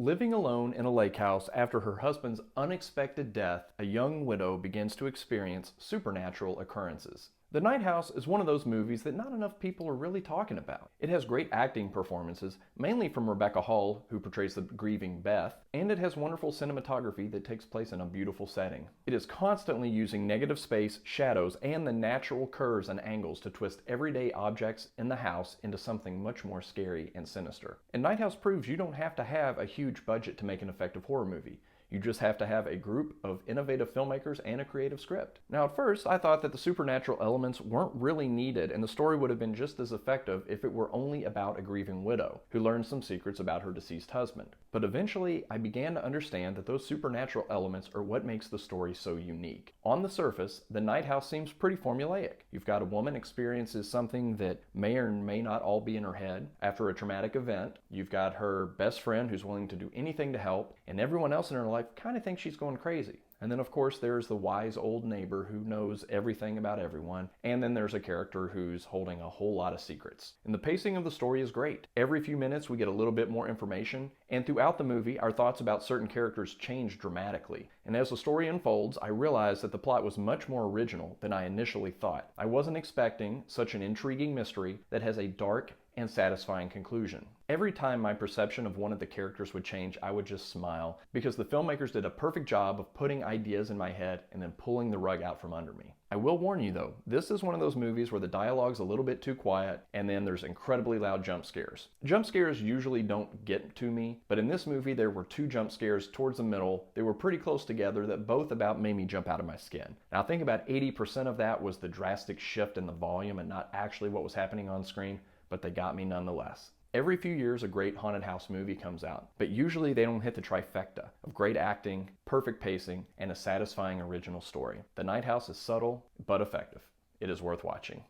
Living alone in a lake house after her husband's unexpected death, a young widow begins to experience supernatural occurrences. The Night House is one of those movies that not enough people are really talking about. It has great acting performances, mainly from Rebecca Hall, who portrays the grieving Beth, and it has wonderful cinematography that takes place in a beautiful setting. It is constantly using negative space, shadows, and the natural curves and angles to twist everyday objects in the house into something much more scary and sinister. And Night House proves you don't have to have a huge budget to make an effective horror movie. You just have to have a group of innovative filmmakers and a creative script. Now at first, I thought that the supernatural elements weren't really needed and the story would have been just as effective if it were only about a grieving widow who learned some secrets about her deceased husband. But eventually, I began to understand that those supernatural elements are what makes the story so unique. On the surface, the Night House seems pretty formulaic. You've got a woman experiences something that may or may not all be in her head after a traumatic event. You've got her best friend who's willing to do anything to help, and everyone else in her life kind of thinks she's going crazy. And then of course there's the wise old neighbor who knows everything about everyone, and then there's a character who's holding a whole lot of secrets. And the pacing of the story is great. Every few minutes we get a little bit more information, and throughout the movie our thoughts about certain characters change dramatically. And as the story unfolds, I realize that the plot was much more original than I initially thought. I wasn't expecting such an intriguing mystery that has a dark and satisfying conclusion. Every time my perception of one of the characters would change, I would just smile, because the filmmakers did a perfect job of putting ideas in my head and then pulling the rug out from under me. I will warn you though, this is one of those movies where the dialogue's a little bit too quiet and then there's incredibly loud jump scares. Jump scares usually don't get to me, but in this movie there were two jump scares towards the middle. They were pretty close together that both about made me jump out of my skin. Now I think about 80% of that was the drastic shift in the volume and not actually what was happening on screen, but they got me nonetheless. Every few years a great haunted house movie comes out, but usually they don't hit the trifecta of great acting, perfect pacing, and a satisfying original story. The Night House is subtle, but effective. It is worth watching.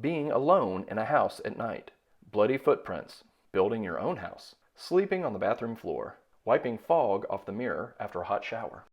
Being alone in a house at night. Bloody footprints. Building your own house. Sleeping on the bathroom floor. Wiping fog off the mirror after a hot shower.